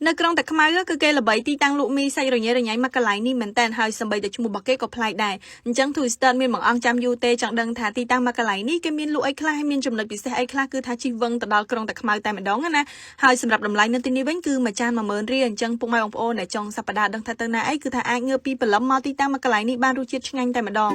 នៅក្រុងតាខ្មៅគឺគេល្បីទីតាំងលក់មីសាច់រញ៉េរញ៉ៃមកកន្លែងនេះមែនតើហើយសម្បីតែឈ្មោះរបស់គេក៏ប្លែកដែរអញ្ចឹង Twister មានបងអង្គចាំយូរទេចង់ដឹងថាទីតាំងមកកន្លែងនេះគេមានលក់អីខ្លះហើយមានចំណុចពិសេសអីខ្លះគឺថាជិះវឹងទៅដល់ក្រុងតាខ្មៅតែម្ដងណាហើយសម្រាប់តម្លៃនៅទីនេះវិញគឺមួយចាន 10000 រៀលអញ្ចឹងពុកម៉ែបងប្អូនដែលចង់សប្តាហ៍ដឹងថាទៅណាអីគឺថាអាចងើបពីព្រលឹមមកទីតាំងមកកន្លែងនេះបានរសជាតិឆ្ងាញ់តែម្ដង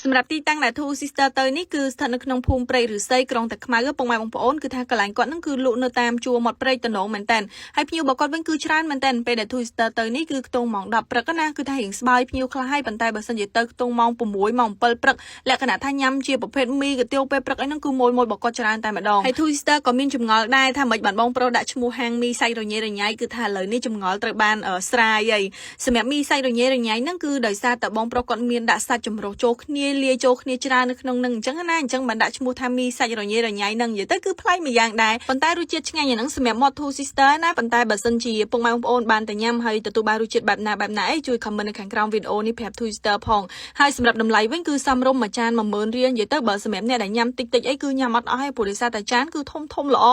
សម្រាប់ទីតាំងដែល Two Sister ទៅនេះគឺស្ថិតនៅក្នុងភូមិព្រៃឫស្សីក្រុងតាខ្មៅពុកម៉ែបងប្អូនគឺថាកន្លែងគាត់ហ្នឹងគឺលក់នៅតាមជួរមាត់ព្រៃតំណងមែនតើហើយភ្ញៀវរបស់គាត់វិញគឺច្រើនមែនតើពេលដែល Two Sister ទៅនេះគឺខ្ទង់ម៉ោង 10 ព្រឹកណាគឺថារៀងស្បើយភ្ញៀវខ្លះហើយប៉ុន្តែបើសិនជាទៅខ្ទង់ម៉ោង 6 ម៉ោង 7 ព្រឹកលក្ខណៈថាញ៉ាំជាប្រភេទមីកាទៀវពេលព្រឹកអីហ្នឹងគឺមួយរបស់គាត់ច្រើនតែម្ដងហើយ Two Sister ក៏មានចម្ងល់ដែរថាមិនបានបងប្រុសដាក់ឈ្មោះហាងមីសាច់រញ៉េរញ៉ៃគឺថាឥឡូវនេះចម្ងល់ត្រូវបានស្រាយហើយសម្រាប់មីសាច់រញ៉េរញ៉ៃហ្នឹងគឺដោយសារតែបងប្រុសគាត់មានដាក់សាច់ចម្រុះចូលគ្នាលាយចូលគ្នាច្រើននៅក្នុងនឹងអញ្ចឹងណាអញ្ចឹងបានដាក់ឈ្មោះថាមីសាច់រញ៉េរញ៉ៃនឹងនិយាយទៅគឺប្លែកមួយយ៉ាងដែរប៉ុន្តែរសជាតិឆ្ងាញ់ហ្នឹងសម្រាប់មាត់ Two Sister ណាប៉ុន្តែបើសិនជាពុកម៉ែបងប្អូនបានតែញ៉ាំហើយទទួលបានរសជាតិបែបណាអីជួយ comment នៅខាងក្រោមវីដេអូនេះប្រាប់ Two Sister ផងហើយសម្រាប់តម្លៃវិញគឺសមរម្យមួយចាន 10000 រៀលនិយាយទៅបើសម្រាប់អ្នកដែលញ៉ាំតិចអីគឺញ៉ាំអត់អស់ទេព្រោះដោយសារតែចានគឺធំល្អ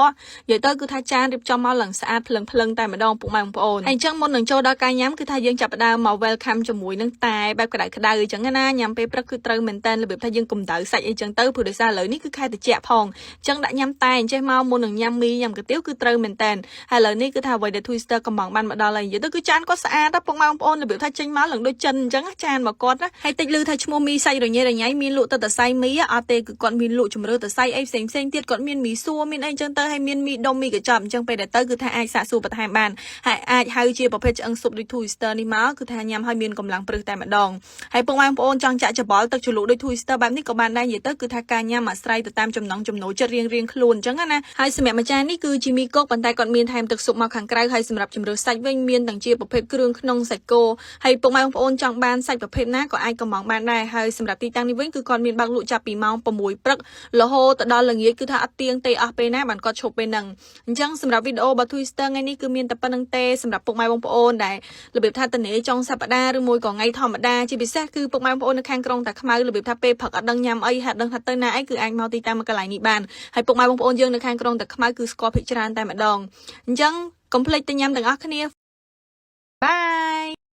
និយាយទៅគឺថាចានរៀបចំមកឡើងស្អាតភ្លឹងតែម្ដងពុកម៉ែបងប្អូនហើយអញ្ចឹងមុននឹងចូលដល់ការញ៉ាំគឺថាយើងចាប់ផ្ដើមមក welcome ជាមួយនឹងតែបែបក្តៅអញ្ចឹងណាញ៉ាំពេលព្រឹកគឺត្រូវមែនតើរបៀបថាយើងកុំដៅសាច់អីចឹងទៅព្រោះដោយសារឥឡូវនេះគឺខែត្រជាក់ផងអញ្ចឹងដាក់ញ៉ាំតែអញ្ចេះមកមុននឹងញ៉ាំមីញ៉ាំកាទៀវគឺត្រូវមែនតើហើយឥឡូវនេះគឺថាអ្វីដែល Twister កំងបានមកដល់ហើយនិយាយទៅគឺចានគាត់ស្អាតពុកម៉ែបងប្អូនរបៀបថាចេញមកឡើងដូចចិនអញ្ចឹងចានរបស់គាត់ណាហើយតិចលឺថាឈ្មោះមីសាច់រញ៉េរញ៉ៃមានលក់ទៅតសៃមីអត់ទេគឺគាត់មានលក់ជំរឿតសៃអីផ្សេងទៀតគាត់មានមីសួរមានអីអញ្ចឹងទៅហើយមានមីដុំមីកញ្ចប់អញ្ចឹងពេលដែលទៅគឺថាអាចសាកសួរបន្ថែមបានហើយអាចហៅជាប្រភេទឆ្អឹងស៊ុបដូច Twister នេះមកគឺថាញ៉ាំហើយមានកម្លាំងព្រឹសតែម្ដងហើយពុកម៉ែបងប្អូនចង់ចាក់ច្បល់ទឹកជ្រលក់ដូច Twister បែបនេះក៏បានដែរនិយាយទៅគឺថាការញ៉ាំអាស្រ័យទៅតាមចំណង់ចំណូលចិត្តរៀងខ្លួនអញ្ចឹងណាហើយសម្រាប់ម្ចាស់នេះគឺជាមីកុកប៉ុន្តែគាត់មានថែមទឹកស៊ុបមកខាងក្រៅហើយសម្រាប់ជំរឿសាច់វិញមានទាំងជាប្រភេទគ្រឿងក្នុងសាច់គោហើយពុកម៉ែបងប្អូនចង់បានសាច់ប្រភេទណាក៏អាចកំងបានដែរហើយសម្រាប់ទីតាំងនេះវិញគឺគាត់មានបើកលក់ចាប់ពីម៉ោង 6 ព្រឹករហូតដល់ល្ងាចគឺថាអត់ទៀងទេអស់ពេលណាបានគាត់ឈប់ពេលហ្នឹងអញ្ចឹងសម្រាប់វីដេអូរបស់ Twister ថ្ងៃនេះគឺមានតែប៉ុណ្្នឹងទេសម្រាប់ពុកម៉ែបងប្អូនដែលរបៀបថាតនេចុងសប្តាហ៍ឬមួយក៏ថ្ងៃធម្មតាជាពិសេសគឺពុកម៉ែបងប្អូននៅខាងក្រុងតាខ្មៅរបៀបថាពេលព្រឹកអត់ដឹងញ៉ាំអីហាក់ដឹងថាទៅណាអីគឺអាចមកទីតាំងមកកន្លែងនេះបានហើយពុកម៉ែបងប្អូនយើងនៅខាងក្រុងតាខ្មៅគឺស្គាល់ភាគច្រើនតែម្ដងអញ្ចឹងកុំភ្លេចទៅញ៉ាំទាំងអស់គ្នាបាយ